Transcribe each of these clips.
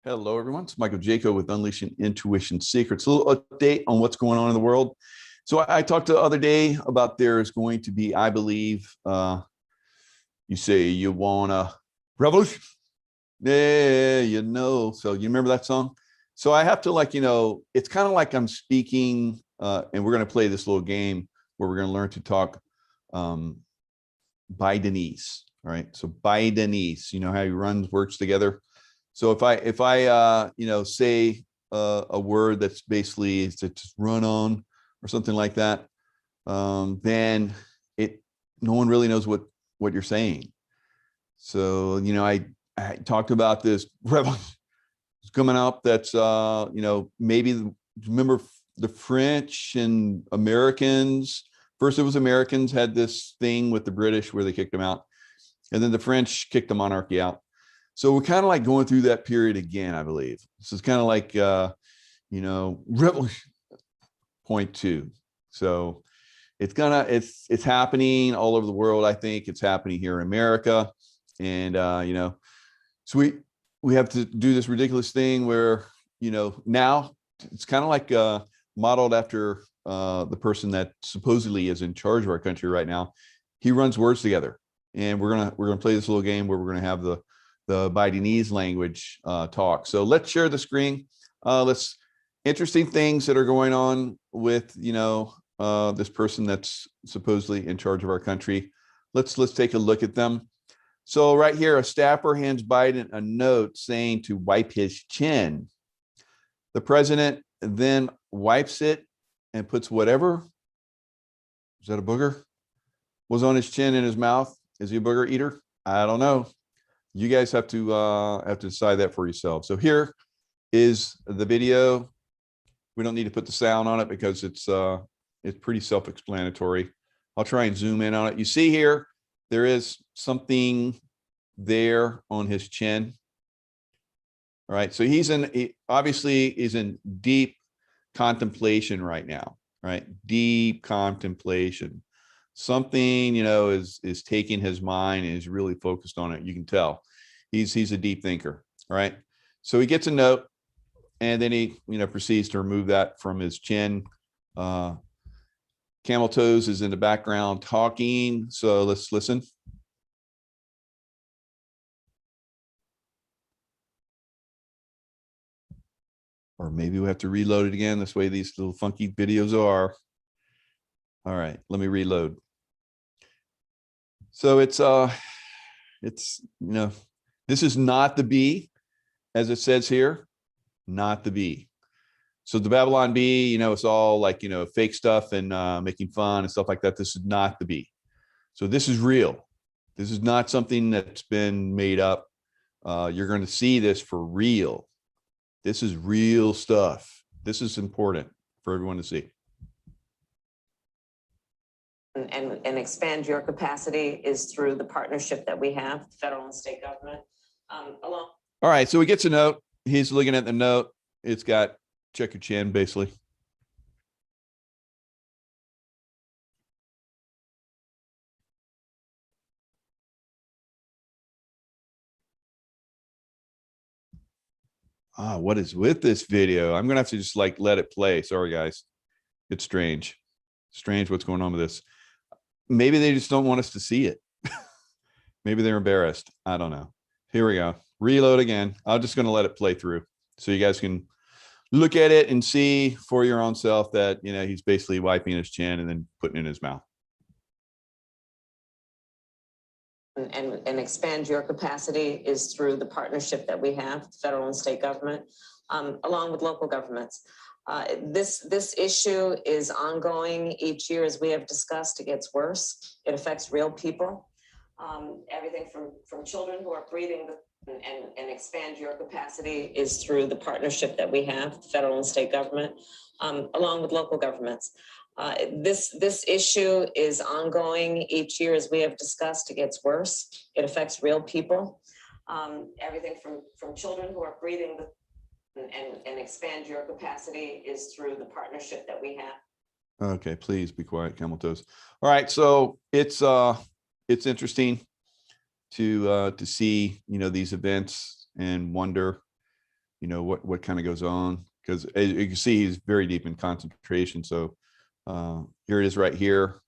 Hello, everyone. It's Michael Jaco with Unleashing Intuition Secrets. A little update on what's going on in the world. So I talked the other day about there is going to be, I believe, you say you want a revolution. Yeah, So you remember that song? So I have to it's kind of like I'm speaking, and we're going to play this little game where we're going to learn to talk Bidenese. All right. So Bidenese, you know how he runs words together. So if I say a word that's basically it's just run on or something like that, then no one really knows what you're saying. So I talked about this revolution coming up. That's maybe remember the French and Americans. First, it was Americans had this thing with the British where they kicked them out, and then the French kicked the monarchy out. So we're kind of like going through that period again, I believe. This is kind of like, revolution point two. So it's happening all over the world. I think it's happening here in America. And, so we have to do this ridiculous thing where, now it's kind of like modeled after the person that supposedly is in charge of our country right now. He runs words together. And we're gonna play this little game where we're gonna have the Bidenese language talk. So let's share the screen. Let's interesting things that are going on with this person that's supposedly in charge of our country. Let's take a look at them. So right here, a staffer hands Biden a note saying to wipe his chin. The president then wipes it and puts whatever, is that a booger, was on his chin in his mouth. Is he a booger eater? I don't know. You guys have to decide that for yourself. So here is the video. We don't need to put the sound on it because it's pretty self-explanatory. I'll try and zoom in on it. You see here, there is something there on his chin. All right. So he obviously is in deep contemplation right now, right? Deep contemplation. Something, is taking his mind and is really focused on it. You can tell he's a deep thinker. All right. So he gets a note and then he, proceeds to remove that from his chin. Camel Toes is in the background talking. So let's listen. Or maybe we have to reload it again. This way these little funky videos are. All right, let me reload. So it's this is not the bee, as it says here, not the bee. So the Babylon bee, it's all like, fake stuff and making fun and stuff like that. This is not the bee. So this is real. This is not something that's been made up. You're going to see this for real. This is real stuff. This is important for everyone to see. And expand your capacity is through the partnership that we have, federal and state government. All right, so he gets a note. He's looking at the note. It's got check your chin, basically. What is with this video? I'm gonna have to just let it play. Sorry, guys. It's strange. Strange what's going on with this. Maybe they just don't want us to see it. Maybe they're embarrassed. I don't know. Here we go. Reload again. I'm just going to let it play through so you guys can look at it and see for your own self that, he's basically wiping his chin and then putting it in his mouth. And expand your capacity is through the partnership that we have, federal and state government, along with local governments. This issue is ongoing each year, as we have discussed. It gets worse. It affects real people. Everything from children who are breathing and expand your capacity is through the partnership that we have, federal and state government, along with local governments. This issue is ongoing each year, as we have discussed. It gets worse. It affects real people. Everything from children who are breathing and expand your capacity is through the partnership that we have. Okay, please be quiet, Camel Toes. All right, so it's interesting to see these events and wonder you know, what kind of goes on, because as you can see, he's very deep in concentration. So here it is right here.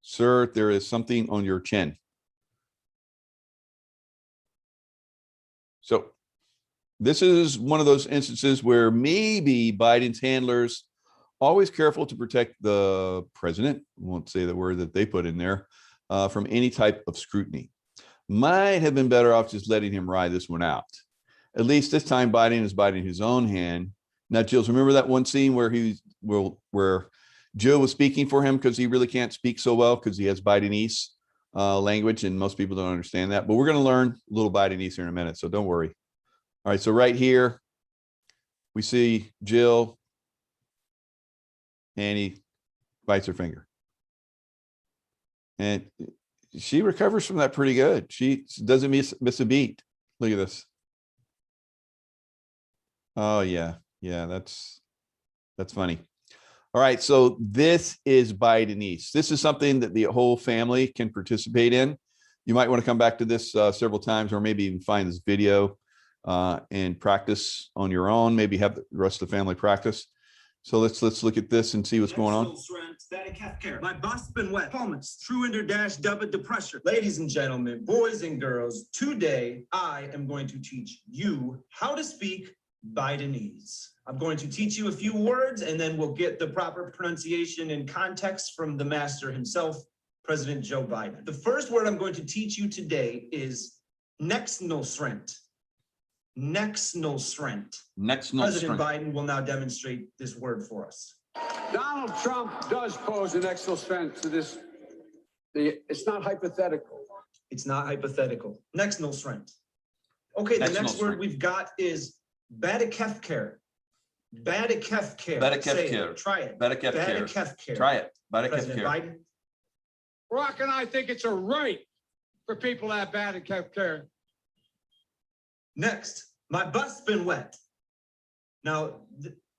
Sir, there is something on your chin. So this is one of those instances where maybe Biden's handlers, always careful to protect the president, won't say the word that they put in there, from any type of scrutiny. Might have been better off just letting him ride this one out. At least this time Biden is biting his own hand. Now, Jill, remember that one scene where where Jill was speaking for him because he really can't speak so well because he has Bidenese language, and most people don't understand that. But we're going to learn a little Bidenese here in a minute, so don't worry. All right, so right here, we see Jill, and he bites her finger. And she recovers from that pretty good. She doesn't miss a beat. Look at this. Oh, yeah. Yeah, that's funny. All right, so this is Bidenese. This is something that the whole family can participate in. You might want to come back to this several times, or maybe even find this video and practice on your own. Maybe have the rest of the family practice. So let's look at this and see what's going on. My bus been wet. Palmas, true under dash double the pressure. Ladies and gentlemen, boys and girls, today I am going to teach you how to speak Bidenese. I'm going to teach you a few words, and then we'll get the proper pronunciation and context from the master himself, President Joe Biden. The first word I'm going to teach you today is Nexnosrent. Nexnosrent. President Biden will now demonstrate this word for us. Donald Trump does pose an excellent threat to this. It's not hypothetical. It's not hypothetical. Nexnosrent. Okay, the next word we've got is Badakefcare. Badakefcare. Badakefcare. Try it. Badakefcare. Badakefcare. Try it. President Badakefcare. Biden. Rock and I think it's a right for people to have bad care. Next, my butt's been wet. Now,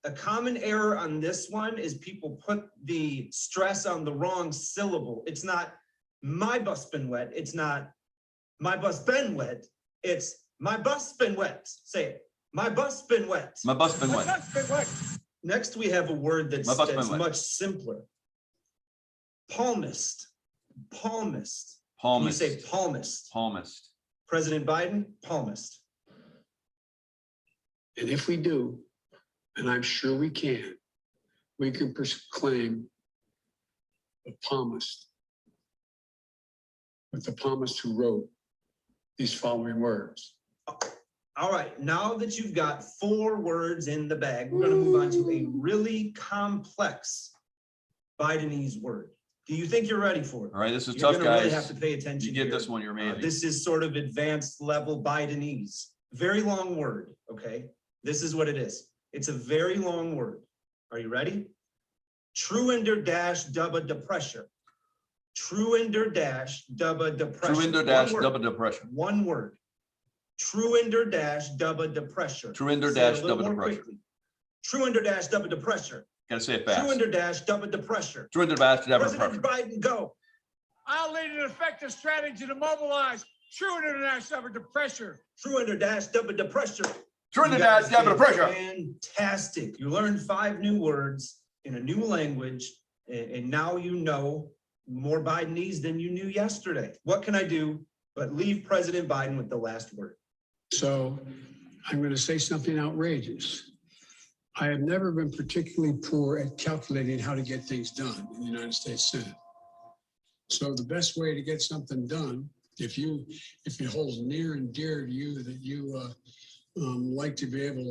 a common error on this one is people put the stress on the wrong syllable. It's not my butt's been wet. It's not my butt's been wet. It's my butt's been wet. Say it. My butt's been wet. My butt's been My wet. butt's been wet. Next, we have a word My butt's been that's wet. much simpler. Palmist. Palmist. Can you Palmist. say palmist? Palmist. President Biden, palmist. And if we do, and I'm sure we can proclaim the palmist, with the palmist who wrote these following words. All right, now that you've got 4 words in the bag, we're going to move on to a really complex Bidenese word. Do you think you're ready for it? All right, this is You're tough, gonna really guys. have to pay attention. You get here. this one, you're amazing. This is sort of advanced level Bidenese. Very long word, okay? This is what it is. It's a very long word. Are you ready? Truender dash double the pressure. Truender dash double the pressure. Truender dash double the pressure. One word. Truender dash double the pressure. Truender Say it dash a little double the more pressure. quickly. Truender dash double the pressure. Gotta say it fast. Truender dash double the pressure. Truender dash double the President pressure. Biden, go. I'll lead an effective strategy to mobilize true international under pressure. Truender dash double the pressure. Truender You dash guys double the did pressure. Fantastic. You learned 5 new words in a new language, and now you know more Bidenese than you knew yesterday. What can I do but leave President Biden with the last word? So I'm going to say something outrageous. I have never been particularly poor at calculating how to get things done in the United States Senate. So the best way to get something done, if it holds near and dear to you that you like to be able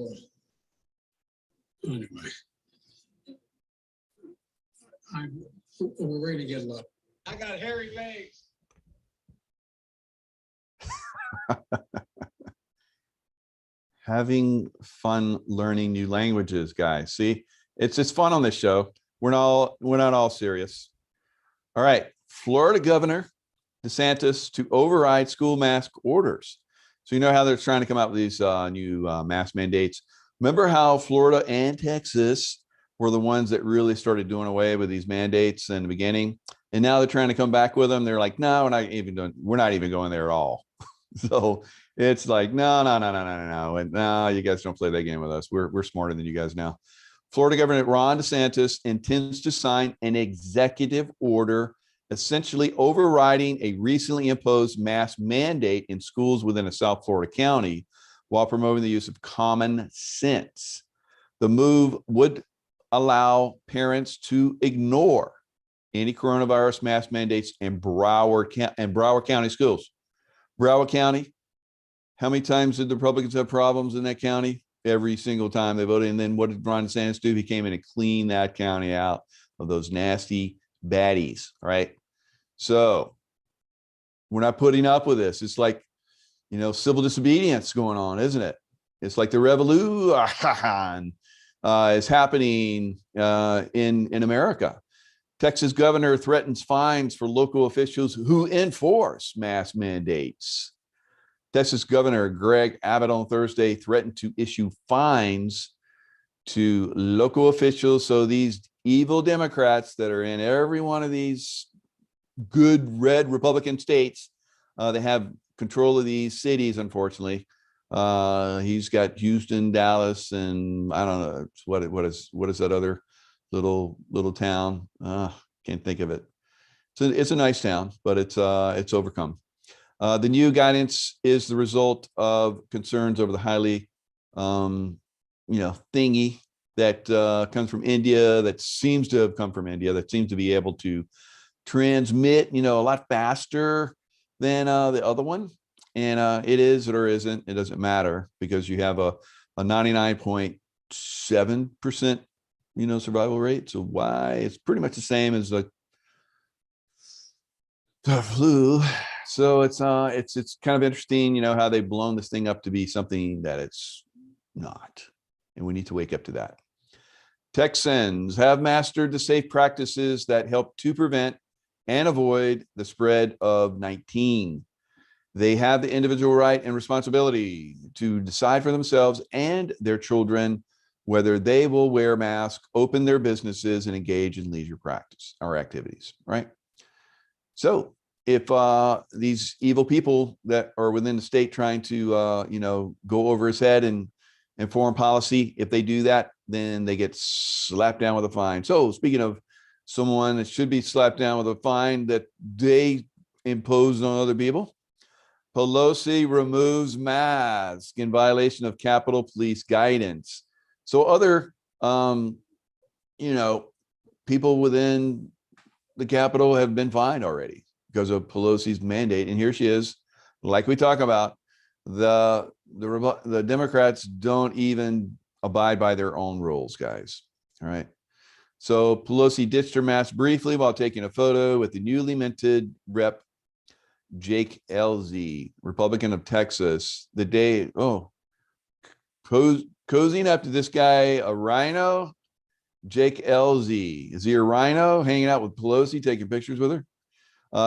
to, anyway, we're ready to get love. I got hairy legs. Having fun learning new languages, guys. See, it's just fun on this show. We're not all serious. All right, Florida Governor DeSantis to override school mask orders. So you know how they're trying to come out with these new mask mandates. Remember how Florida and Texas were the ones that really started doing away with these mandates in the beginning, and now they're trying to come back with them. They're like, no, we're not even going there at all. So It's like, no, no, no, no, no, no, no. And no, you guys don't play that game with us. We're smarter than you guys now. Florida Governor Ron DeSantis intends to sign an executive order essentially overriding a recently imposed mask mandate in schools within a South Florida county while promoting the use of common sense. The move would allow parents to ignore any coronavirus mask mandates in Broward County schools. Broward County, how many times did the Republicans have problems in that county? Every single time they voted. And then what did Ron DeSantis do? He came in and cleaned that county out of those nasty baddies, right? So we're not putting up with this. It's like, civil disobedience going on, isn't it? It's like the revolution is happening in America. Texas governor threatens fines for local officials who enforce mask mandates. Texas Governor Greg Abbott on Thursday threatened to issue fines to local officials. So these evil Democrats that are in every one of these good red Republican states, they have control of these cities, unfortunately. He's got Houston, Dallas, and I don't know what is that other little town? Can't think of it. So it's a nice town, but it's overcome. The new guidance is the result of concerns over the highly, thingy that comes from India, that seems to have come from India, that seems to be able to transmit, a lot faster than the other one. And it is or isn't, it doesn't matter, because you have a 99.7%, survival rate. So why? It's pretty much the same as the flu. So it's kind of interesting, how they've blown this thing up to be something that it's not. And we need to wake up to that. Texans have mastered the safe practices that help to prevent and avoid the spread of 19. They have the individual right and responsibility to decide for themselves and their children whether they will wear masks, open their businesses, and engage in leisure practice or activities, right? So if these evil people that are within the state trying to, go over his head and foreign policy, if they do that, then they get slapped down with a fine. So speaking of someone that should be slapped down with a fine that they imposed on other people, Pelosi removes mask in violation of Capitol Police guidance. So other, people within the Capitol have been fined already because of Pelosi's mandate. And here she is, like we talk about, the Democrats don't even abide by their own rules, guys. All right. So Pelosi ditched her mask briefly while taking a photo with the newly minted Rep. Jake Ellzey, Republican of Texas, the day, cozying up to this guy, a rhino, Jake Ellzey. Is he a rhino hanging out with Pelosi, taking pictures with her?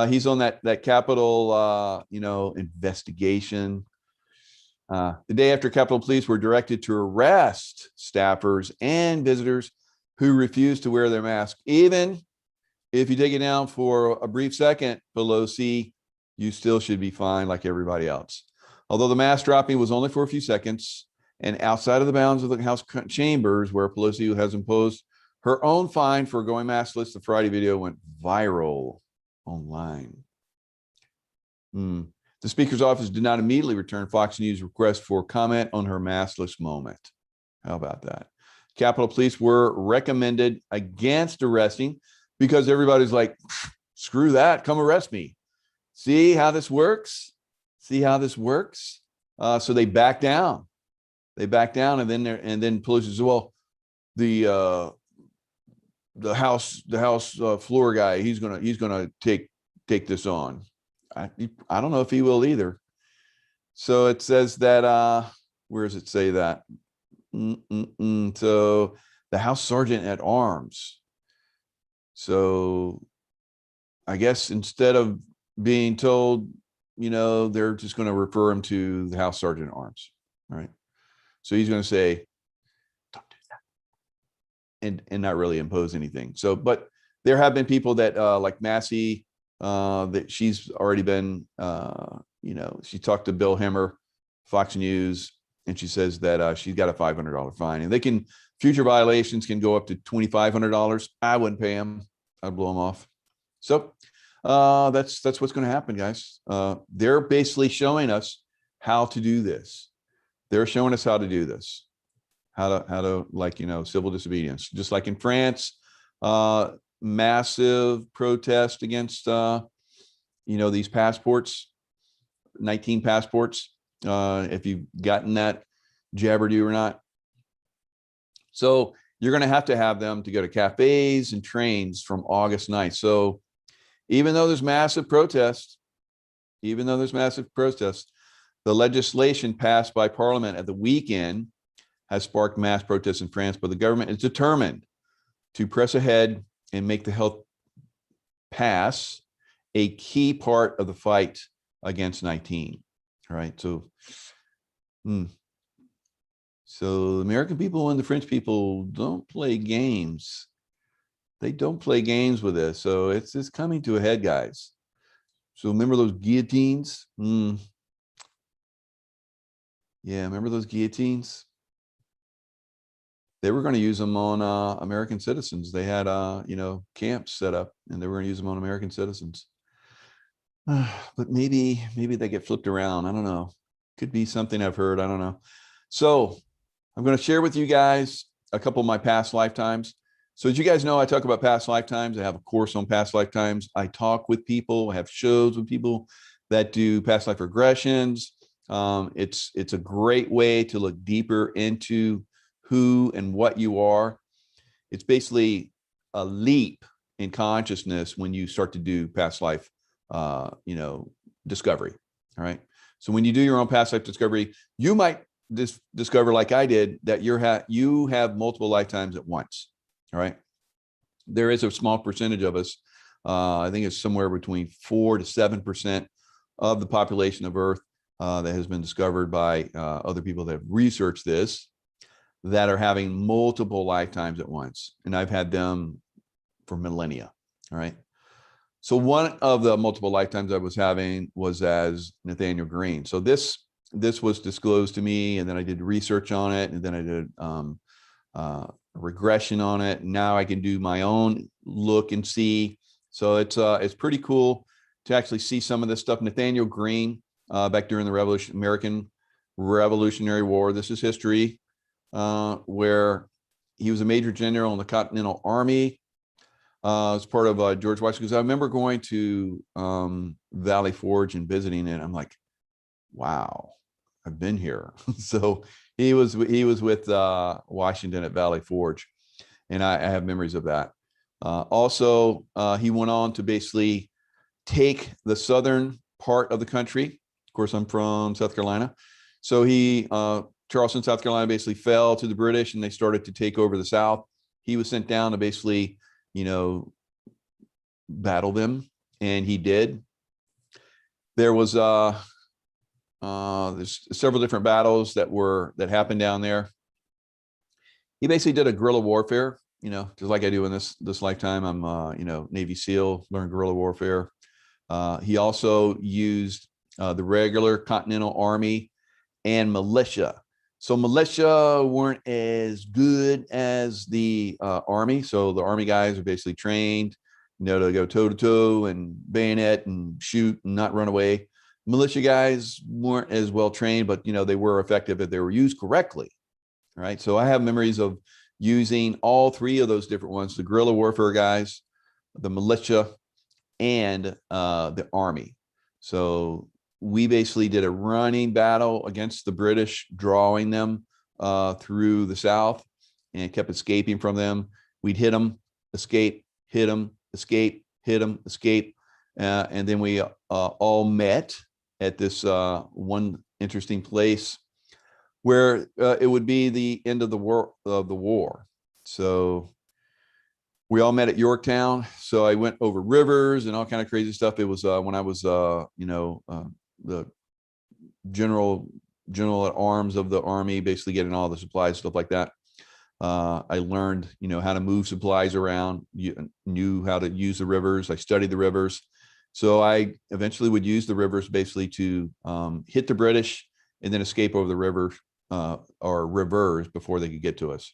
He's on that Capitol, investigation. The day after Capitol Police were directed to arrest staffers and visitors who refused to wear their mask. Even if you take it down for a brief second, Pelosi, you still should be fined like everybody else. Although the mask dropping was only for a few seconds and outside of the bounds of the House chambers, where Pelosi has imposed her own fine for going maskless, the Friday video went viral online. The Speaker's office did not immediately return Fox News' request for comment on her maskless moment. How about that? Capitol Police were recommended against arresting because everybody's like, screw that, come arrest me. See how this works? See how this works? So they back down. They back down, and then Pelosi says, well, the House floor guy, he's gonna take this on. I don't know if he will either. So it says that where does it say that? So the House Sergeant at Arms. So I guess instead of being told, they're just going to refer him to the House Sergeant at Arms. All right. So he's going to say, don't do that. And not really impose anything. So, but there have been people that like Massey, that she's already been, she talked to Bill Hemmer Fox News, and she says that she's got a $500 fine, and they can, future violations can go up to $2,500. I wouldn't pay them. I'd blow them off. So that's what's going to happen, guys. They're basically showing us how to do this. They're showing us how to do this, how to like, civil disobedience, just like in France, massive protest against, these passports, 19 passports, if you've gotten that jabbered you or not. So you're going to have them to go to cafes and trains from August 9th. So even though there's massive protests, the legislation passed by Parliament at the weekend has sparked mass protests in France, but the government is determined to press ahead and make the health pass a key part of the fight against 19. All right. So the American people and the French people don't play games. They don't play games with this. So it's coming to a head, guys. So remember those guillotines? Yeah, remember those guillotines? They were going to use them on American citizens. They had camps set up, and they were going to use them on American citizens. But maybe they get flipped around. I don't know. Could be something I've heard. I don't know. So I'm going to share with you guys a couple of my past lifetimes. So as you guys know, I talk about past lifetimes. I have a course on past lifetimes. I talk with people. I have shows with people that do past life regressions. It's a great way to look deeper into who and what you are. It's basically a leap in consciousness when you start to do past life, discovery. All right. So when you do your own past life discovery, you might discover, like I did, that you have multiple lifetimes at once. All right. There is a small percentage of us. I think it's somewhere between 4 to 7% of the population of Earth that has been discovered by other people that have researched this, that are having multiple lifetimes at once. And I've had them for millennia. All right. So one of the multiple lifetimes I was having was as Nathaniel Green. So this was disclosed to me, and then I did research on it, and then I did regression on it. Now I can do my own look and see. So it's pretty cool to actually see some of this stuff. Nathaniel Green, back during the American Revolutionary War. This is history, where he was a major general in the Continental Army. As part of George Washington, because I remember going to Valley Forge and visiting it. I'm like, wow, I've been here. So he was with Washington at Valley Forge, and I have memories of that. Also, he went on to basically take the southern part of the country. Of course, I'm from South Carolina. So Charleston, South Carolina basically fell to the British, and they started to take over the South. He was sent down to basically, battle them, and he did. There was there's several different battles that happened down there. He basically did a guerrilla warfare, just like I do in this lifetime. I'm Navy SEAL, learned guerrilla warfare. He also used the regular Continental Army and militia. So militia weren't as good as the Army. So the Army guys are basically trained, to go toe to toe and bayonet and shoot and not run away. Militia guys weren't as well trained, but they were effective if they were used correctly. All right. So I have memories of using all three of those different ones: the guerrilla warfare guys, the militia, and the Army. So we basically did a running battle against the British, drawing them through the South, and kept escaping from them. We'd hit them, escape, hit them, escape, hit them, escape. And then we all met at this one interesting place where it would be the end of the war. So we all met at Yorktown. So I went over rivers and all kind of crazy stuff. It was when I was, the general at arms of the Army, basically getting all the supplies, stuff like that. I learned, how to move supplies around, knew how to use the rivers. I studied the rivers. So I eventually would use the rivers basically to hit the British and then escape over the river or rivers before they could get to us.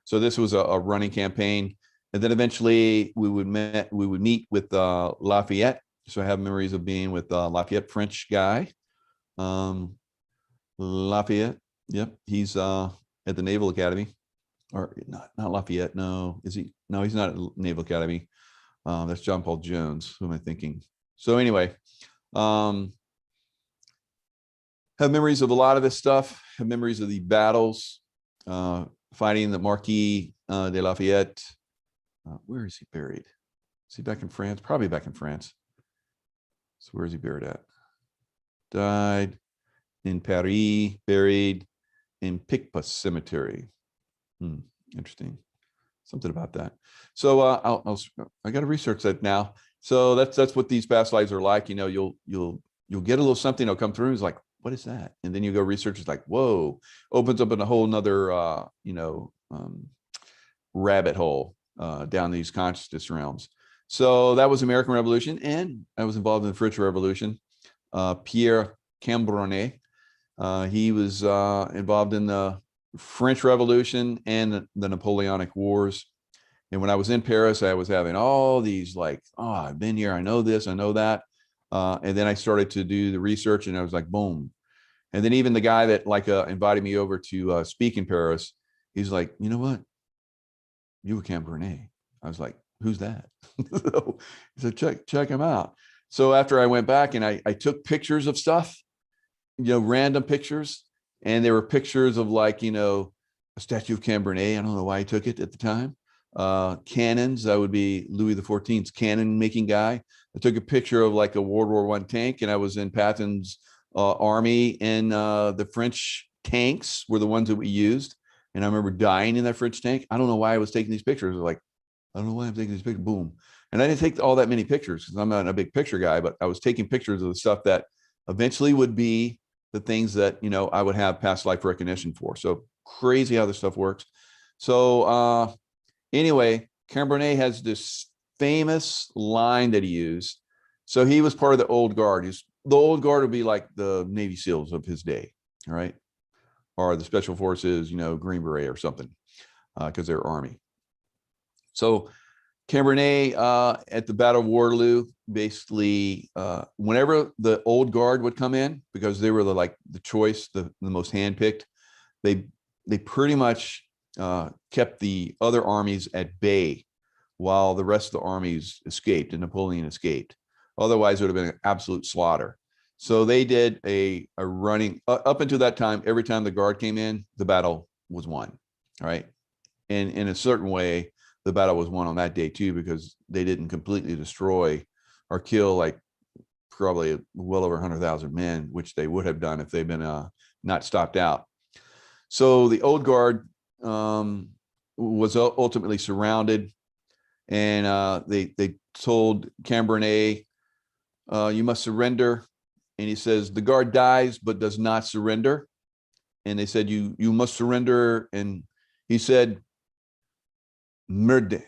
So this was a running campaign. And then eventually we would meet with Lafayette. So I have memories of being with Lafayette, French guy. Lafayette, yep, he's at the Naval Academy. Or not Lafayette, no. Is he? No, he's not at Naval Academy. That's John Paul Jones. Who am I thinking? So anyway, have memories of a lot of this stuff. Have memories of the battles, fighting the Marquis de Lafayette. Where is he buried? Is he back in France? Probably back in France. So where is he buried at? Died in Paris, buried in Picpus Cemetery. Interesting. Something about that. So I got to research that now. So that's what these past lives are like. You know, you'll get a little something. It'll come through. It's like, what is that? And then you go research. It's like, whoa, opens up in a whole nother rabbit hole down these consciousness realms. So that was American Revolution, and I was involved in the French Revolution. Pierre Cambronne, he was involved in the French Revolution and the Napoleonic Wars. And when I was in Paris, I was having all these like, oh, I've been here, I know this, I know that. And then I started to do the research, and I was like, boom. And then even the guy that like invited me over to speak in Paris, he's like, you know what? You were Cambronne. I was like, who's that? So he said, check him out. So after I went back and I took pictures of stuff, random pictures, and there were pictures of like, a statue of Cambronne. I don't know why I took it at the time. Cannons, that would be Louis XIV's cannon making guy. I took a picture of like a World War I tank, and I was in Patton's army, and the French tanks were the ones that we used. And I remember dying in that French tank. I don't know why I was taking these pictures. Like, I don't know why I'm taking these pictures. Boom. And I didn't take all that many pictures because I'm not a big picture guy, but I was taking pictures of the stuff that eventually would be the things that, I would have past life recognition for. So crazy how this stuff works. So anyway, Cambronne has this famous line that he used. So he was part of the old guard. The old guard would be like the Navy SEALs of his day, all right? Or the special forces, Green Beret or something, because they're army. So Cambronne at the Battle of Waterloo, basically, whenever the old guard would come in, because they were the choice, the most handpicked, they pretty much kept the other armies at bay while the rest of the armies escaped and Napoleon escaped. Otherwise, it would have been an absolute slaughter. So they did a running up until that time. Every time the guard came in, the battle was won. All right. And in a certain way, the battle was won on that day too, because they didn't completely destroy or kill like probably well over 100,000 men, which they would have done if they'd been not stopped out. So the old guard was ultimately surrounded, and they told Cambronne, you must surrender. And he says, the guard dies, but does not surrender. And they said, you must surrender. And he said, merde.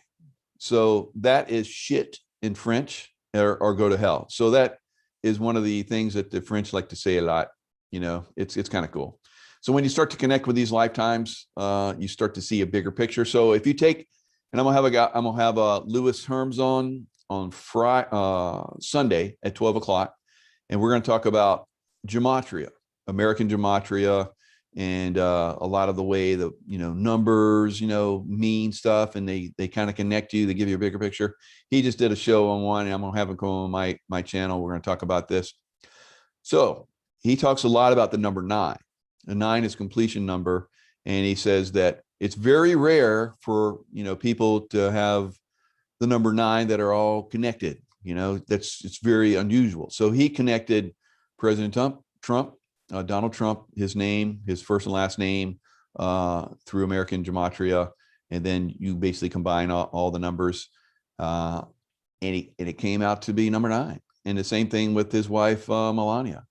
So that is shit in French, or go to hell. So that is one of the things that the French like to say a lot. It's kind of cool. So when you start to connect with these lifetimes, you start to see a bigger picture. So if you take, and I'm gonna have Louis Herms on Sunday at 12 o'clock. And we're going to talk about gematria, American gematria, and a lot of the way the numbers mean stuff, and they kind of connect you. They give you a bigger picture. He just did a show on one, and I'm going to have him come on my channel. We're going to talk about this. So he talks a lot about the number 9. The 9 is completion number, and he says that it's very rare for people to have the number 9 that are all connected. It's very unusual. So he connected President Trump, Donald Trump, his name, his first and last name, through American gematria. And then you basically combine all the numbers, and it came out to be number 9. And the same thing with his wife, Melania,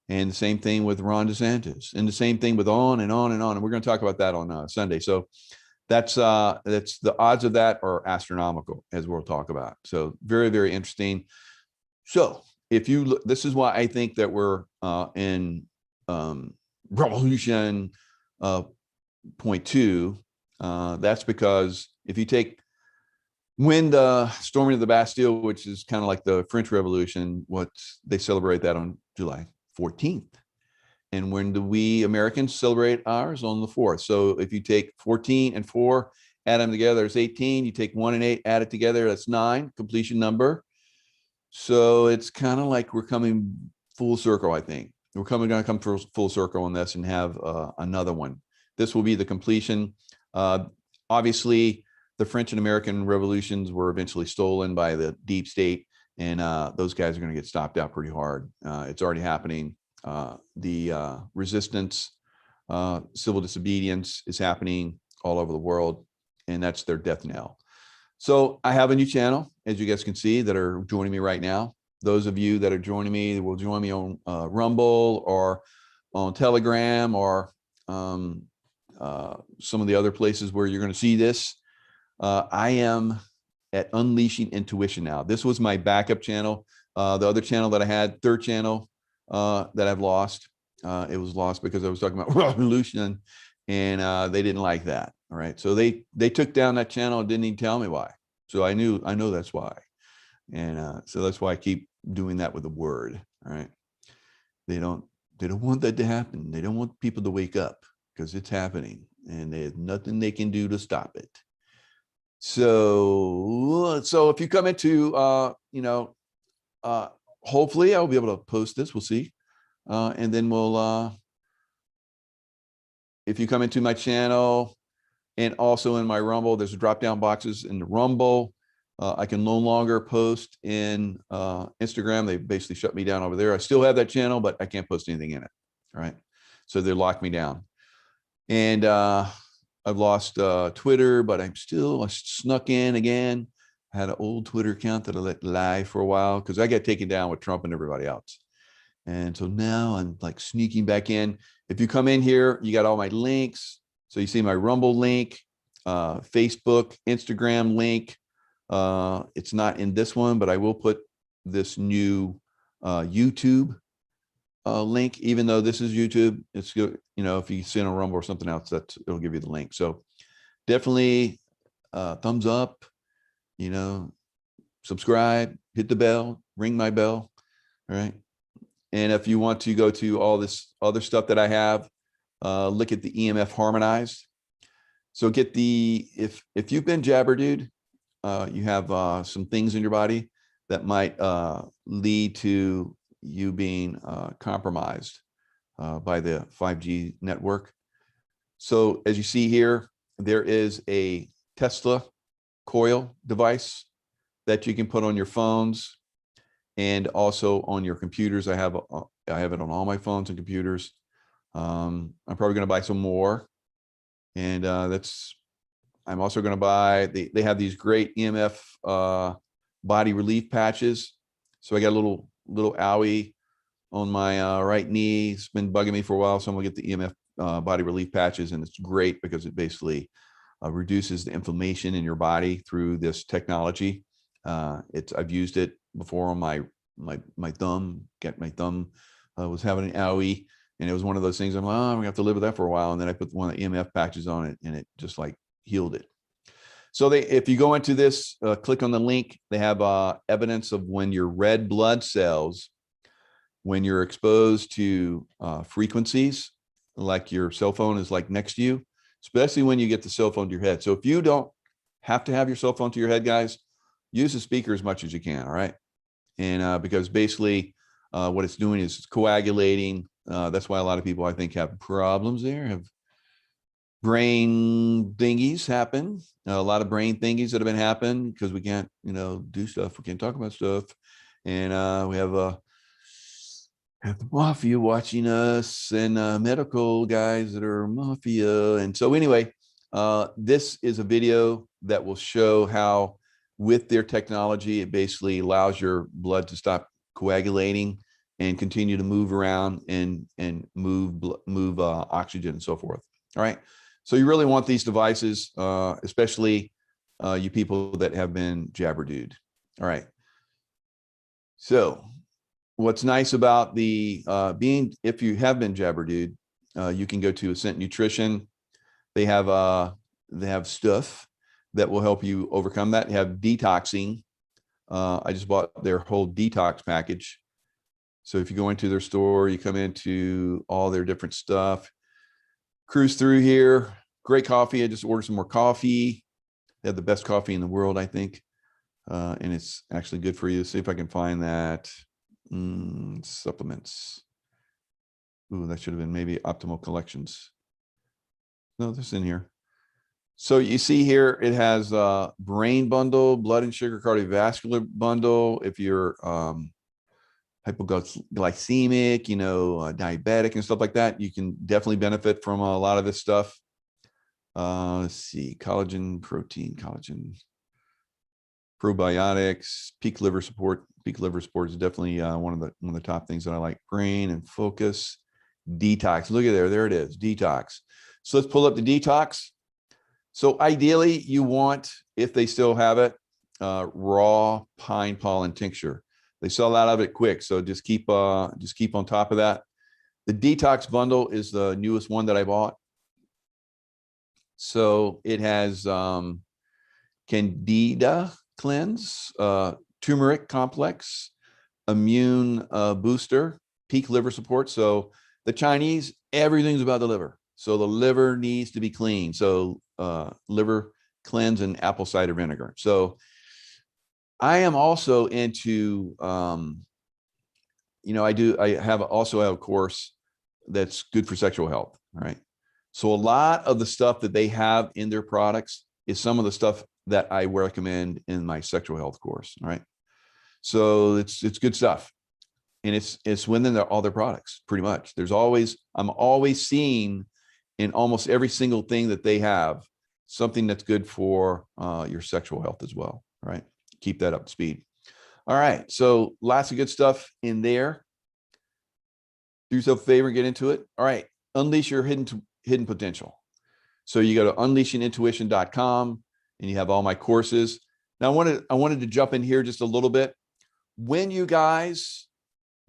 and the same thing with Ron DeSantis, and the same thing with on and on and on. And we're going to talk about that on Sunday. So that's the odds of that are astronomical, as we'll talk about. So very, very interesting. So if you look, this is why I think that we're in revolution 0.2. That's because if you take when the storming of the Bastille, which is kind of like the French Revolution, what they celebrate that on July 14th. And when do we Americans celebrate ours? On the 4th. So if you take 14 and 4, add them together, it's 18. You take 1 and 8, add it together, that's 9, completion number. So it's kind of like we're coming full circle, I think. We're going to come full circle on this and have another one. This will be the completion. Obviously, the French and American revolutions were eventually stolen by the deep state, and those guys are going to get stopped out pretty hard. It's already happening. The resistance, civil disobedience is happening all over the world, and that's their death knell. So I have a new channel, as you guys can see, that are joining me right now. Those of you that are joining me will join me on Rumble or on Telegram or some of the other places where you're going to see this. I am at Unleashing Intuition now. This was my backup channel. The other channel that I had, third channel that I've lost. It was lost because I was talking about revolution, and they didn't like that. All right, so they took down that channel and didn't even tell me why. So I know that's why, and so that's why I keep doing that with the word. All right, they don't want that to happen. They don't want people to wake up because it's happening, and there's nothing they can do to stop it. So if you come into, hopefully I'll be able to post this. We'll see. And then we'll, if you come into my channel and also in my Rumble, there's a drop down boxes in the Rumble. I can no longer post in Instagram. They basically shut me down over there. I still have that channel, but I can't post anything in it. All right. So they locked me down. And, I've lost Twitter, but I snuck in again. I had an old Twitter account that I let lie for a while because I got taken down with Trump and everybody else. And so now I'm like sneaking back in. If you come in here, you got all my links. So you see my Rumble link, Facebook, Instagram link. It's not in this one, but I will put this new YouTube link, even though this is YouTube. It's good, if you see it on Rumble or something else, it'll give you the link. So definitely thumbs up, subscribe, hit the bell, ring my bell. All right. And if you want to go to all this other stuff that I have, look at the EMF harmonized. So get if you've been jabber dude, you have some things in your body that might lead to you being compromised by the 5G network. So as you see here, there is a Tesla coil device that you can put on your phones and also on your computers. I have it on all my phones and computers. I'm probably going to buy some more, and I'm also going to buy. They have these great EMF body relief patches. So I got a little owie on my right knee. It's been bugging me for a while, so I'm gonna get the EMF body relief patches, and it's great because it basically reduces the inflammation in your body through this technology. I've used it before on my thumb. My thumb was having an owie, and it was one of those things. I'm like, I'm gonna have to live with that for a while, and then I put one of the EMF patches on it, and it just like healed it. So if you go into this, click on the link, they have evidence of when your red blood cells, when you're exposed to frequencies, like your cell phone is like next to you, especially when you get the cell phone to your head. So if you don't have to have your cell phone to your head, guys, use the speaker as much as you can, all right? And because basically what it's doing is it's coagulating. That's why a lot of people, I think, have problems there, have brain thingies happen. A lot of brain thingies that have been happening because we can't, do stuff. We can't talk about stuff. And we have the mafia watching us and medical guys that are mafia. And so anyway, this is a video that will show how with their technology, it basically allows your blood to stop coagulating and continue to move around and move oxygen and so forth. All right. So you really want these devices, especially you people that have been jabber-dude. All right. So what's nice about the if you have been jabber-dude, you can go to Ascent Nutrition. They have stuff that will help you overcome that. They have detoxing. I just bought their whole detox package. So if you go into their store, you come into all their different stuff, cruise through here. Great coffee. I just ordered some more coffee. They have the best coffee in the world, I think. And it's actually good for you. See if I can find that. Supplements. Ooh, that should have been maybe Optimal Collections. No, this is in here. So you see here, it has brain bundle, blood and sugar cardiovascular bundle. If you're hypoglycemic, diabetic and stuff like that, you can definitely benefit from a lot of this stuff. Let's see, collagen, protein, collagen, probiotics, peak liver support. Peak liver support is definitely one of the top things that I like. Brain and focus, detox. Look at there it is, detox. So let's pull up the detox. So ideally, you want, if they still have it, raw pine pollen tincture. They sell out of it quick, so just keep on top of that. The detox bundle is the newest one that I bought. So it has Candida cleanse, turmeric complex, immune booster, peak liver support. So the Chinese, everything's about the liver. So the liver needs to be clean. So liver cleanse and apple cider vinegar. So I am also into, I also have a course that's good for sexual health. All right. So a lot of the stuff that they have in their products is some of the stuff that I recommend in my sexual health course. All right. So it's good stuff. And it's within all their products, pretty much. I'm always seeing in almost every single thing that they have, something that's good for your sexual health as well. All right. Keep that up to speed. All right. So lots of good stuff in there. Do yourself a favor and get into it. All right. Unleash your hidden potential. So you go to unleashingintuition.com and you have all my courses. Now I wanted to jump in here just a little bit. When you guys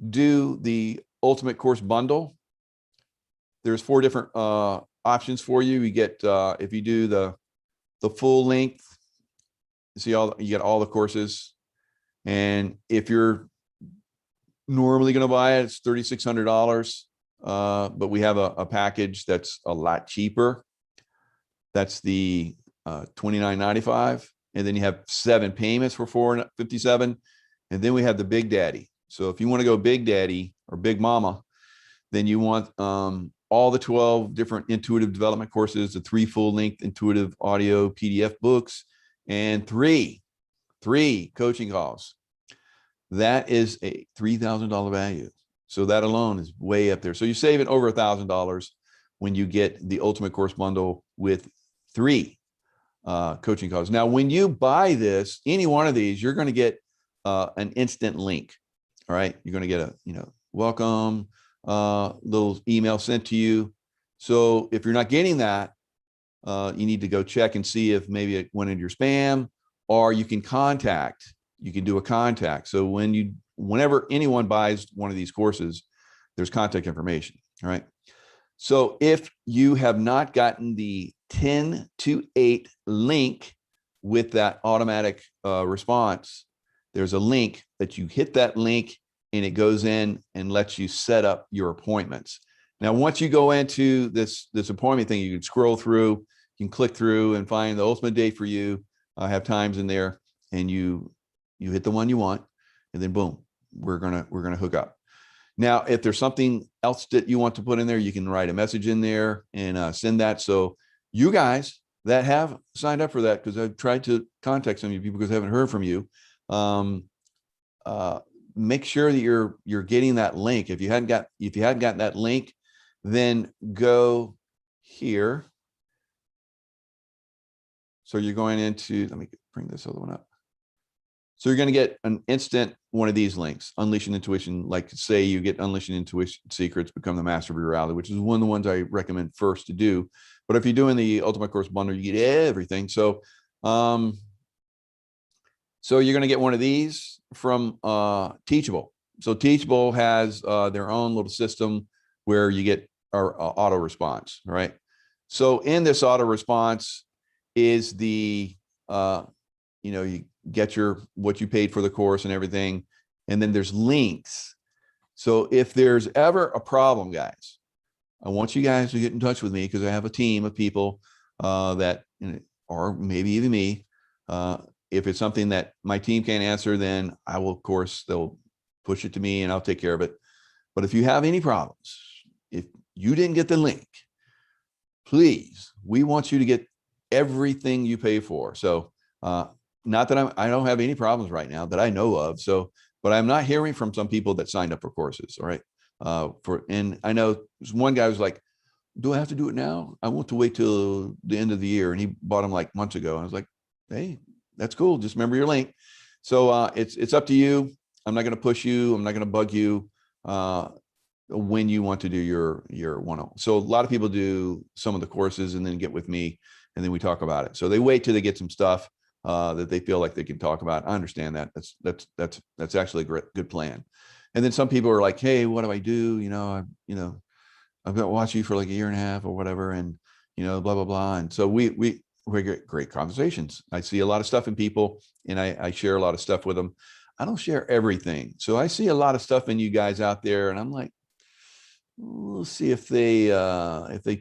do the Ultimate Course Bundle, there's 4 different options for you. You get, if you do the full length, you get all the courses. And if you're normally going to buy it, it's $3,600. But we have a package that's a lot cheaper. That's the $29.95. And then you have 7 payments for $457. And then we have the Big Daddy. So if you want to go Big Daddy or Big Mama, then you want all the 12 different intuitive development courses, the 3 full-length intuitive audio PDF books, and 3 coaching calls. That is a $3,000 value. So that alone is way up there. So you're saving over $1,000 when you get the Ultimate Course Bundle with 3 coaching calls. Now, when you buy this, any one of these, you're going to get an instant link. All right. You're going to get a, welcome little email sent to you. So if you're not getting that, you need to go check and see if maybe it went into your spam, or you can do a contact. So whenever anyone buys one of these courses, there's contact information. All right. So if you have not gotten the 10 to 8 link with that automatic response, there's a link that you hit that link and it goes in and lets you set up your appointments. Now, once you go into this appointment thing, you can scroll through, you can click through and find the ultimate day for you. I have times in there, and you hit the one you want, and then boom, we're gonna hook up. Now, if there's something else that you want to put in there, you can write a message in there and send that. So you guys that have signed up for that, because I've tried to contact some of you people because I haven't heard from you. Make sure that you're getting that link. If you hadn't gotten that link, then go here. So you're going into, let me bring this other one up. So you're going to get an instant one of these links, Unleashing Intuition. Like say you get Unleashing Intuition Secrets, Become the Master of Your Reality, which is one of the ones I recommend first to do. But if you're doing the Ultimate Course Bundle, you get everything. So, so you're going to get one of these from Teachable. So Teachable has their own little system where you get our auto response, right? So in this auto response is the, you get what you paid for the course and everything. And then there's links. So if there's ever a problem, guys, I want you guys to get in touch with me because I have a team of people that, or maybe even me. If it's something that my team can't answer, then I will, of course, they'll push it to me and I'll take care of it. But if you have any problems, if you didn't get the link, please, we want you to get everything you pay for. So not that I don't have any problems right now that I know of. So, but I'm not hearing from some people that signed up for courses. All right. And I know one guy was like, do I have to do it now? I want to wait till the end of the year. And he bought them like months ago. And I was like, hey, that's cool. Just remember your link. So it's up to you. I'm not going to push you. I'm not going to bug you when you want to do your one-on-one. So a lot of people do some of the courses and then get with me and then we talk about it. So they wait till they get some stuff that they feel like they can talk about. I understand that. That's actually a good plan. And then some people are like, hey, what do I do? I've been watching you for like a year and a half or whatever. And, blah, blah, blah. And so we get great conversations. I see a lot of stuff in people and I share a lot of stuff with them. I don't share everything. So I see a lot of stuff in you guys out there and I'm like, we'll see if they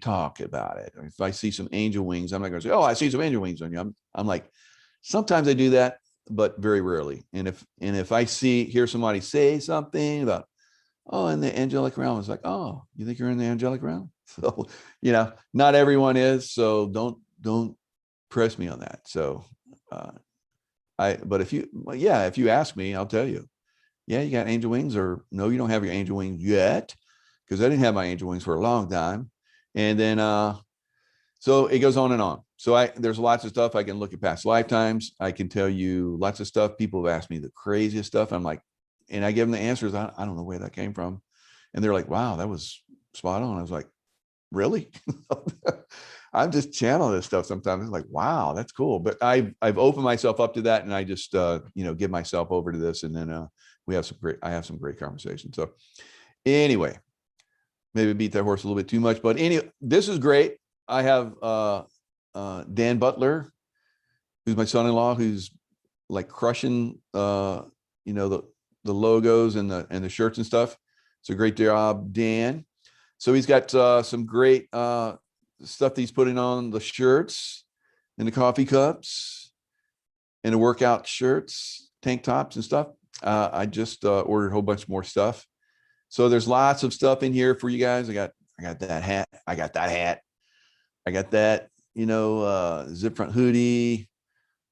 talk about it. Or if I see some angel wings, I'm not going to say, oh, I see some angel wings on you. I'm like, sometimes I do that, but very rarely. And if I hear somebody say something about, oh, in the angelic realm, it's like, oh, you think you're in the angelic realm? So, not everyone is. So don't press me on that. So, but if you ask me, I'll tell you, yeah, you got angel wings, or no, you don't have your angel wings yet. Because I didn't have my angel wings for a long time. And then, so it goes on and on. So there's lots of stuff. I can look at past lifetimes. I can tell you lots of stuff. People have asked me the craziest stuff. I'm like, and I give them the answers. I don't know where that came from. And they're like, wow, that was spot on. I was like, really? I'm just channeling this stuff sometimes. It's like, wow, that's cool. But I've opened myself up to that. And I just, give myself over to this. And then I have some great conversations. So anyway, maybe beat that horse a little bit too much, but anyway, this is great. I have Dan Butler, who's my son-in-law, who's like crushing the logos and the shirts and stuff. It's a great job, Dan. So he's got some great stuff that he's putting on the shirts and the coffee cups and the workout shirts, tank tops and stuff. I just ordered a whole bunch more stuff. So there's lots of stuff in here for you guys. I got that hat. I got that hat. I got that, zip front hoodie.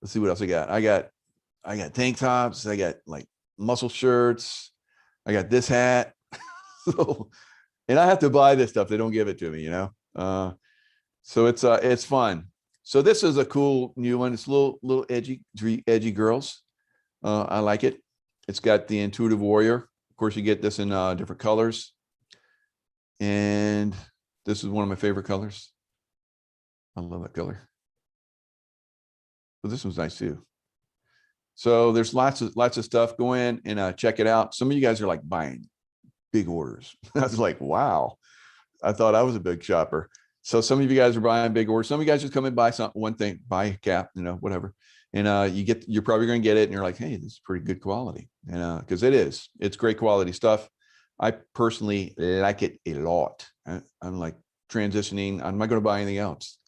Let's see what else I got. I got tank tops. I got like muscle shirts. I got this hat. So, and I have to buy this stuff. They don't give it to me, so it's fun. So this is a cool new one. It's a little edgy girls. I like it. It's got the Intuitive Warrior. Of course, you get this in different colors. And this is one of my favorite colors. I love that color. But this one's nice too. So there's lots of stuff. Go in and check it out. Some of you guys are like buying big orders. I was like, wow. I thought I was a big shopper. So some of you guys are buying big orders. Some of you guys just come and buy one thing, buy a cap, whatever. And you're probably going to get it. And you're like, hey, this is pretty good quality. And because it's great quality stuff. I personally like it a lot. I'm like transitioning. I'm not going to buy anything else.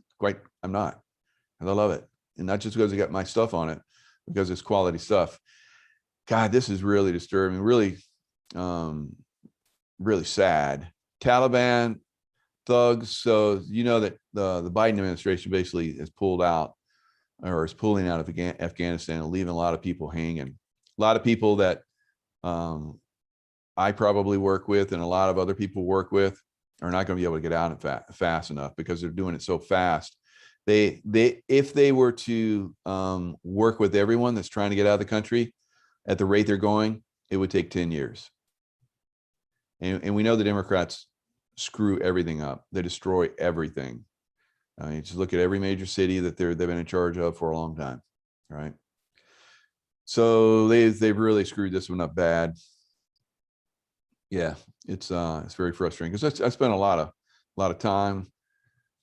I'm not. And I love it. And not just because I got my stuff on it, because it's quality stuff. God, this is really disturbing, really, really sad. Taliban thugs. So, that the Biden administration basically is pulled out, or is pulling out of Afghanistan and leaving a lot of people hanging. A lot of people that I probably work with and a lot of other people work with are not going to be able to get out fast enough because they're doing it so fast. If they were to work with everyone that's trying to get out of the country at the rate they're going, it would take 10 years. And we know the Democrats screw everything up. They destroy everything. You just look at every major city that they've been in charge of for a long time, right? So they've really screwed this one up bad. Yeah, it's very frustrating because I spent a lot lot of time,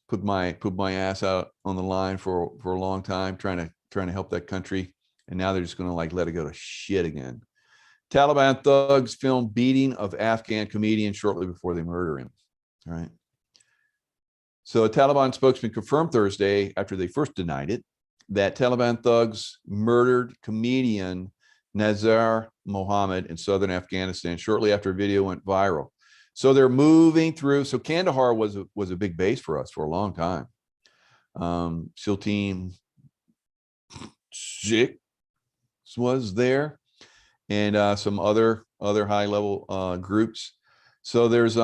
put my ass out on the line for a long time, trying to help that country. And now they're just going to like let it go to shit again. Taliban thugs film beating of Afghan comedian shortly before they murder him. All right. So a Taliban spokesman confirmed Thursday, after they first denied it, that Taliban thugs murdered comedian Nazar Mohammed in southern Afghanistan shortly after a video went viral. So they're moving through. So Kandahar was a big base for us for a long time. SEAL Team 6 was there, and some other high level groups. So there's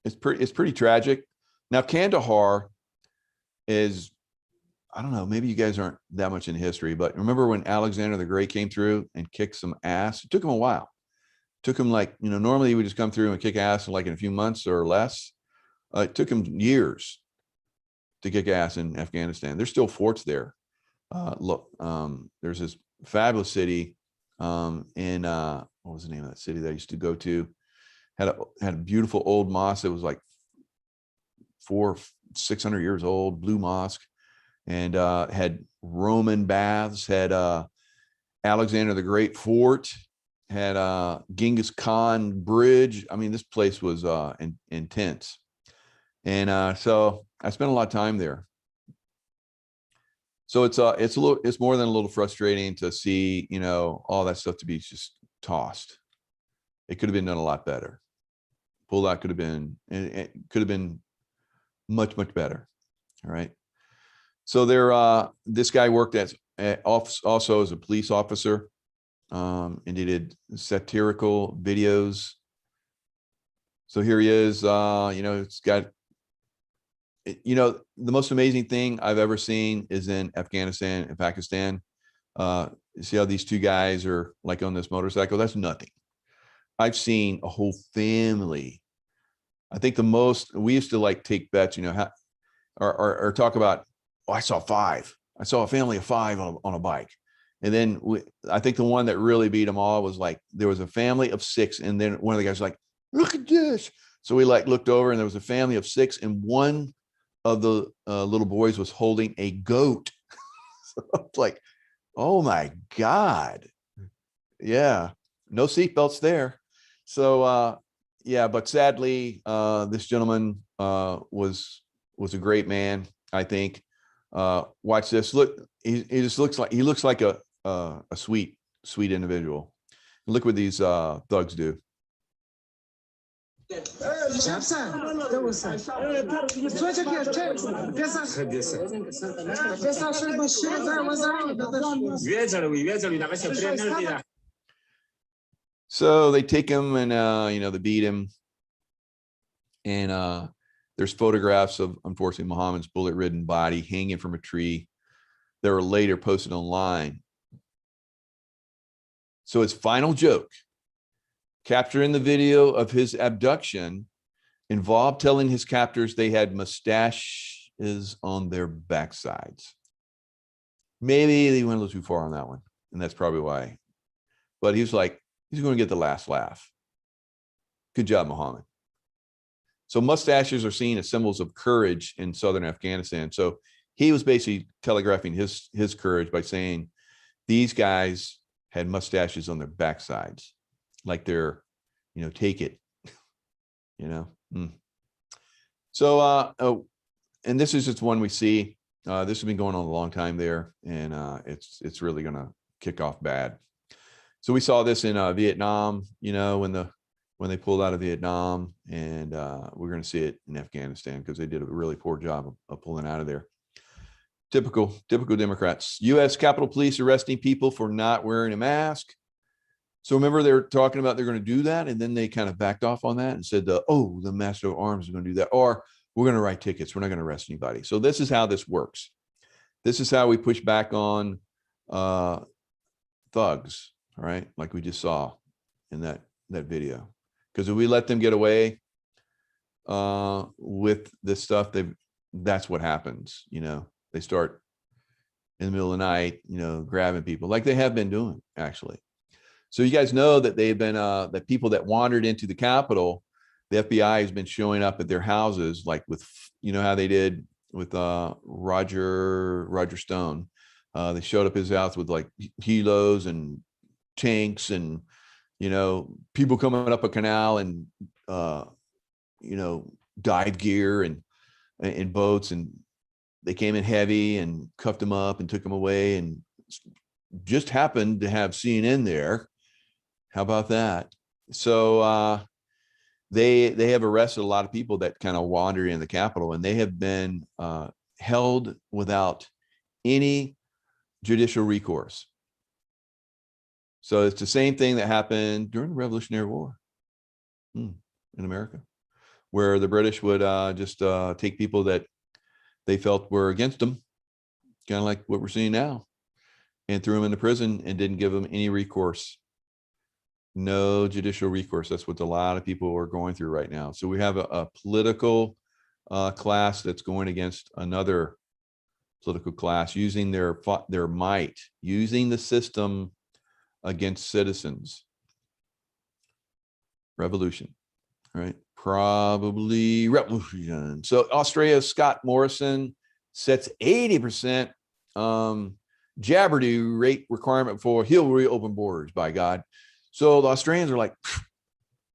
it's pretty tragic. Now Kandahar is, I don't know, maybe you guys aren't that much in history, but remember when Alexander the Great came through and kicked some ass? It took him a while. It took him like, normally he would just come through and kick ass in like in a few months or less. It took him years to kick ass in Afghanistan. There's still forts there. Look, there's this fabulous city in what was the name of that city that I used to go to? Had a beautiful old mosque that was like 400-600 years old, blue mosque, and had Roman baths, had Alexander the Great fort, had Genghis Khan bridge. I mean, this place was intense. And so I spent a lot of time there. So it's more than a little frustrating to see, all that stuff to be just tossed. It could have been done a lot better. Pullout could have been, it could have been much, much better. All right. So this guy worked also as a police officer, and he did satirical videos. So here he is, it's got, the most amazing thing I've ever seen is in Afghanistan and Pakistan. You see how these two guys are like on this motorcycle? That's nothing. I've seen a whole family. I think the most, we used to like take bets, or talk about, I saw 5. I saw a family of 5 on a bike. And then I think the one that really beat them all was like, there was a family of 6. And then one of the guys was like, look at this. So we like looked over and there was a family of 6, and one of the little boys was holding a goat. So it's like, oh my God. Yeah. No seatbelts there. So, yeah, but sadly, this gentleman was a great man, I think. Watch this. Look, he just looks like a sweet individual. Look what these thugs do. So they take him and they beat him, and there's photographs of, unfortunately, Muhammad's bullet-ridden body hanging from a tree that were later posted online. So his final joke, captured in the video of his abduction, involved telling his captors they had mustaches on their backsides. Maybe they went a little too far on that one, and that's probably why. But he was like, he's going to get the last laugh. Good job, Muhammad. So mustaches are seen as symbols of courage in southern Afghanistan. So he was basically telegraphing his courage by saying these guys had mustaches on their backsides, like they're, take it, So, and this is just one we see. This has been going on a long time there, and it's really going to kick off bad. So we saw this in Vietnam, when they pulled out of Vietnam, and we're going to see it in Afghanistan because they did a really poor job of pulling out of there. Typical Democrats. U.S. Capitol Police arresting people for not wearing a mask. So remember, they were talking about they're going to do that, and then they kind of backed off on that and said, the Master of Arms is going to do that, or we're going to write tickets. We're not going to arrest anybody. So this is how this works. This is how we push back on thugs, all right, like we just saw in that video. Because if we let them get away with this stuff, that's what happens. They start in the middle of the night, grabbing people like they have been doing, actually. So you guys know that they've been that people that wandered into the Capitol, the FBI has been showing up at their houses, like with, you know how they did with Roger Stone. They showed up his house with like helos and tanks and, you know, people coming up a canal and, you know, dive gear and in boats, and they came in heavy and cuffed him up and took him away, and just happened to have CNN there. How about that? So they have arrested a lot of people that kind of wander in the Capitol, and they have been held without any judicial recourse. So it's the same thing that happened during the Revolutionary War in America, where the British would just take people that they felt were against them, kind of like what we're seeing now, and threw them into prison and didn't give them any recourse. No judicial recourse. That's what a lot of people are going through right now. So we have a political class that's going against another political class, using their might, using the system against citizens. Revolution, right? Probably revolution. So Australia's Scott Morrison sets 80% Jabberdy rate requirement for he'll reopen borders, by God. So the Australians are like,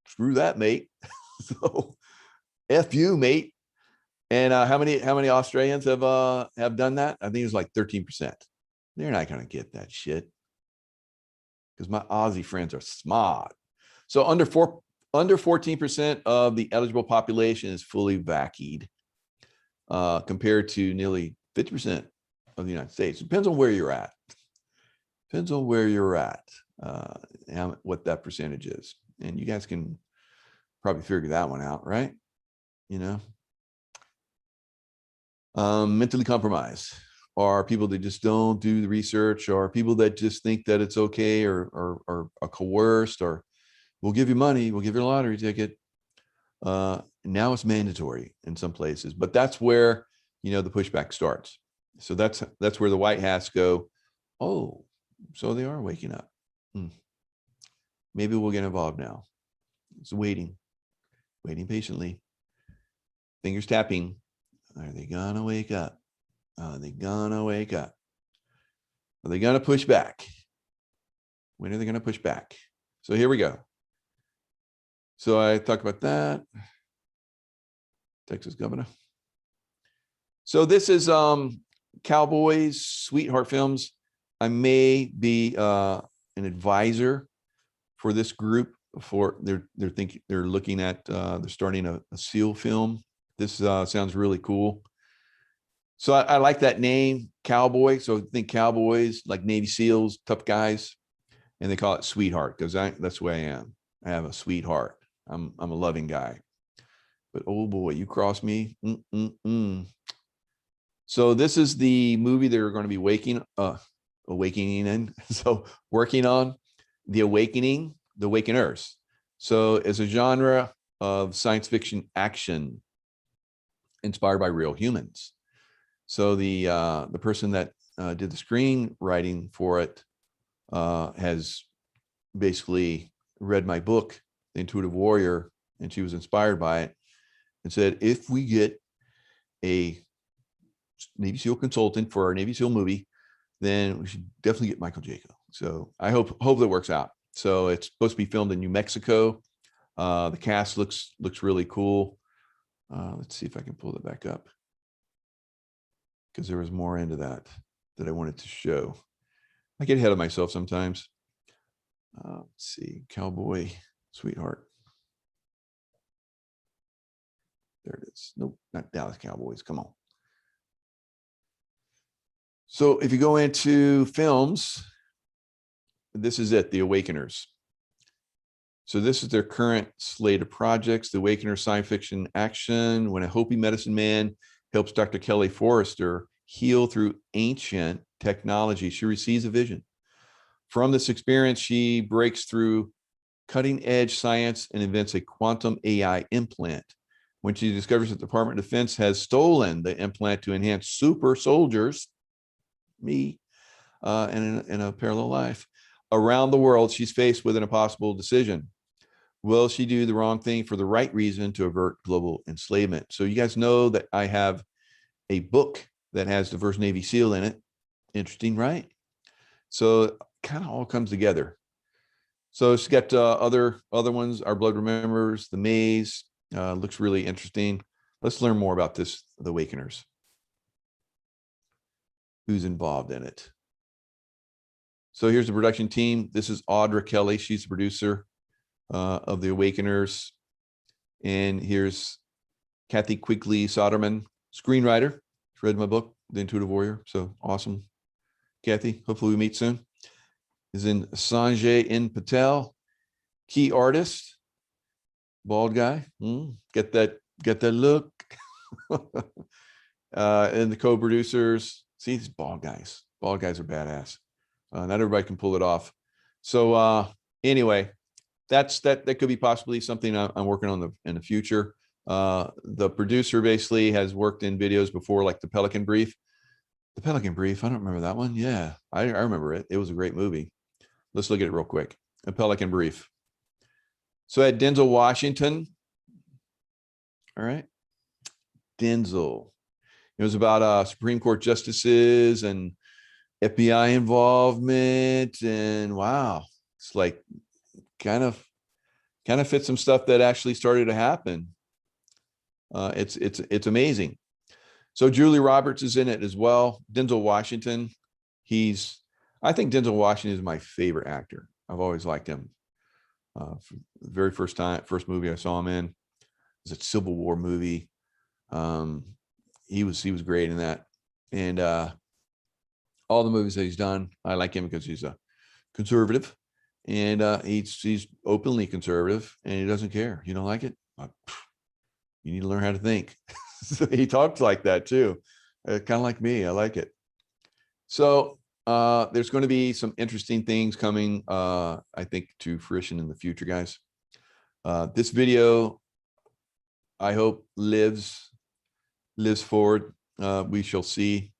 screw that, mate. So F you, mate. And how many Australians have done that? I think it's like 13%. They're not going to get that shit, because my Aussie friends are smart. So under 14% of the eligible population is fully vaccinated, compared to nearly 50% of the United States. It depends on where you're at. Depends on where you're at, what that percentage is. And you guys can probably figure that one out, right? You know, mentally compromised are people that just don't do the research, or people that just think that it's okay, or are coerced, or we'll give you money, we'll give you a lottery ticket. Now it's mandatory in some places, but that's where, you know, the pushback starts. So that's where the white hats go, oh, so they are waking up. Maybe we'll get involved now. It's waiting patiently, fingers tapping. Are they gonna wake up? Are they gonna wake up? Are they gonna push back? When are they gonna push back? So here we go. So I talked about that. Texas governor. So this is Cowboys Sweetheart Films. I may be an advisor for this group. For they're looking at they're starting a SEAL film. This sounds really cool. So I like that name, Cowboy. So think cowboys, like Navy SEALs, tough guys, and they call it Sweetheart because that's the way I am. I have a sweetheart. I'm a loving guy. But oh boy, you cross me. So this is the movie they're going to be awakening in. So working on The Awakening, The Awakeners. So it's a genre of science fiction action inspired by real humans. So the person that did the screenwriting for it has basically read my book, The Intuitive Warrior, and she was inspired by it and said, if we get a Navy SEAL consultant for our Navy SEAL movie, then we should definitely get Michael Jaco. So I hope that works out. So it's supposed to be filmed in New Mexico. The cast looks really cool. Let's see if I can pull it back up, because there was more into that I wanted to show. I get ahead of myself sometimes. Let's see, Cowboy Sweetheart. There it is. Nope, not Dallas Cowboys. Come on. So if you go into films, this is it, The Awakeners. So this is their current slate of projects. The Awakeners science fiction action, when a Hopi medicine man helps Dr. Kelly Forrester heal through ancient technology, she receives a vision. From this experience, she breaks through cutting edge science and invents a quantum AI implant. When she discovers that the Department of Defense has stolen the implant to enhance super soldiers, me, in a parallel life, around the world, she's faced with an impossible decision. will she do the wrong thing for the right reason to avert global enslavement? So you guys know that I have a book that has the first Navy SEAL in it. Interesting, right? So kind of all comes together. So it's got other ones. Our Blood Remembers, The Maze, looks really interesting. Let's learn more about this, The Awakeners. Who's involved in it? So here's the production team. This is Audra Kelly. She's the producer of The Awakeners. And here's Kathy Quigley Soderman, screenwriter. She read my book, The Intuitive Warrior. So awesome. Kathy, hopefully we meet soon. Is in Sanjay N. Patel, key artist, bald guy. Get that look. And the co-producers. See, these bald guys. Bald guys are badass. Not everybody can pull it off. So anyway, that could be possibly something I'm working on in the future. The producer basically has worked in videos before, like The Pelican Brief. The Pelican Brief, I don't remember that one. Yeah, I remember it. It was a great movie. Let's look at it real quick. A Pelican Brief. So I had Denzel Washington. All right. Denzel. It was about Supreme Court justices and FBI involvement. And wow, it's like kind of fits some stuff that actually started to happen. It's amazing. So Julie Roberts is in it as well. Denzel Washington. I think Denzel Washington is my favorite actor. I've always liked him. The very first movie I saw him in was a Civil War movie. He was great in that. And all the movies that he's done, I like him because he's a conservative, and he's openly conservative, and he doesn't care. You don't like it? You need to learn how to think. So he talks like that too, kind of like me. I like it. So there's going to be some interesting things coming, I think, to fruition in the future, guys. This video, I hope, lives forward. We shall see.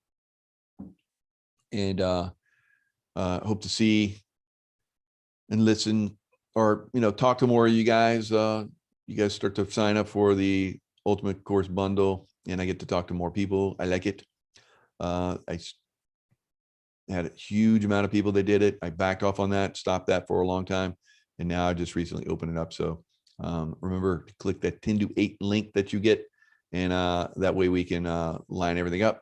And hope to see and listen, or talk to more of you guys. You guys start to sign up for the Ultimate Course Bundle, and I get to talk to more people. I like it. I had a huge amount of people that did it. I backed off on that, stopped that for a long time, and now I just recently opened it up. So remember to click that 10 to 8 link that you get, and that way we can line everything up.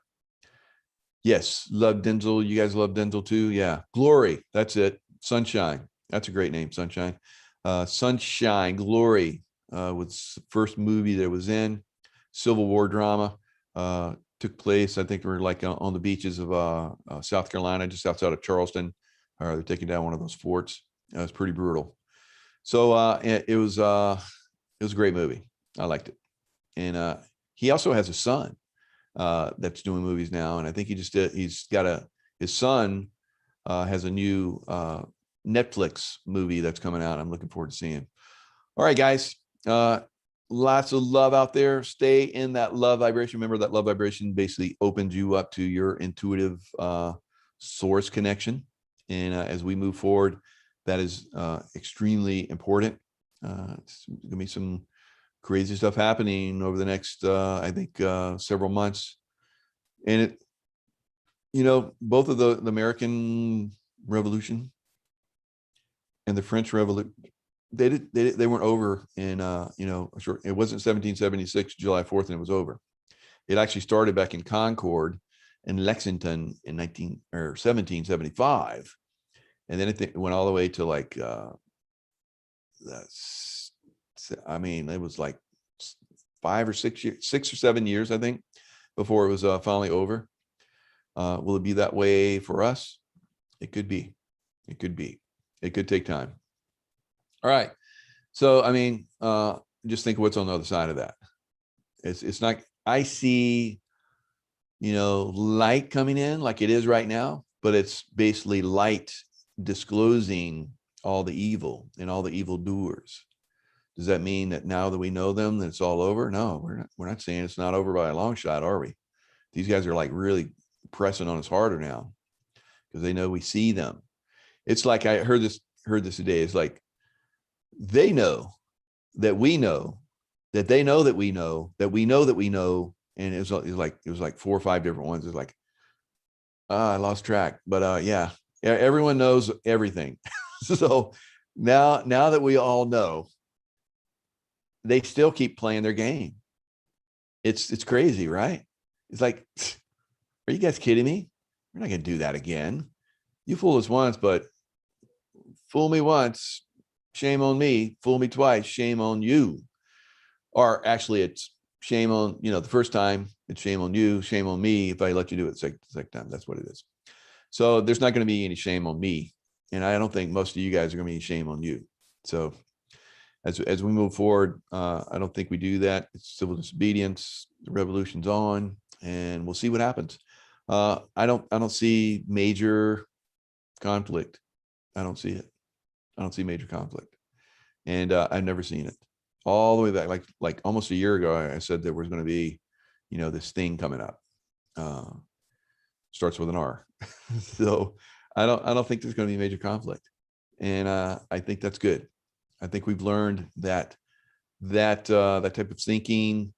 Yes, love Denzel. You guys love Denzel too? Yeah. Glory, that's it. Sunshine, that's a great name, Sunshine. Sunshine, Glory was the first movie that was in. Civil War drama. Took place, I think we're like on the beaches of South Carolina, just outside of Charleston. They're taking down one of those forts. It was pretty brutal. So it was a great movie. I liked it. And he also has a son that's doing movies now, and I think his son has a new Netflix movie that's coming out. I'm looking forward to seeing. All right, guys. Lots of love out there. Stay in that love vibration. Remember that love vibration basically opens you up to your intuitive source connection. And as we move forward, that is extremely important. It's gonna be some crazy stuff happening over the next, I think, several months. And both of the American Revolution and the French Revolution, they weren't over in short. It wasn't 1776 July 4th and it was over. It actually started back in Concord in Lexington in 1775, and then it went all the way to like it was like 5 or 6 years, 6 or 7 years, I think, before it was finally over. Will it be that way for us? It could be. It could be. It could take time. All right. So, just think of what's on the other side of that. It's not, I see, light coming in like it is right now, but it's basically light disclosing all the evil and all the evildoers. Does that mean that now that we know them, that it's all over? No, we're not saying it's not over by a long shot, are we? These guys are like really pressing on us harder now because they know we see them. It's like, I heard this today. It's like, they know that we know, that they know that we know, that we know that we know. And it was like 4 or 5 different ones. It's like, I lost track, but yeah, everyone knows everything. So now that we all know, they still keep playing their game. It's crazy, right? It's like, are you guys kidding me? We're not going to do that again. You fooled us once, but fool me once, shame on me. Fool me twice, shame on you. Or actually, it's shame on, the first time, it's shame on you, shame on me if I let you do it the second time. That's what it is. So there's not going to be any shame on me. And I don't think most of you guys are going to be shame on you. So as we move forward, I don't think we do that. It's civil disobedience. The revolution's on, and we'll see what happens. I don't see major conflict. I don't see it. I don't see major conflict, and I've never seen it. All the way back, like almost a year ago, I said there was going to be, this thing coming up. Starts with an R. So I don't think there's going to be major conflict, and I think that's good. I think we've learned that type of thinking,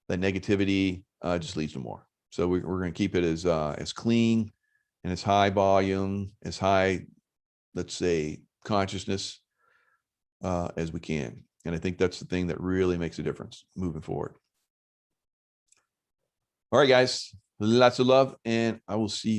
that negativity, just leads to more. So we're going to keep it as clean and as high volume, as high, let's say, consciousness as we can. And I think that's the thing that really makes a difference moving forward. All right, guys, lots of love, and I will see you.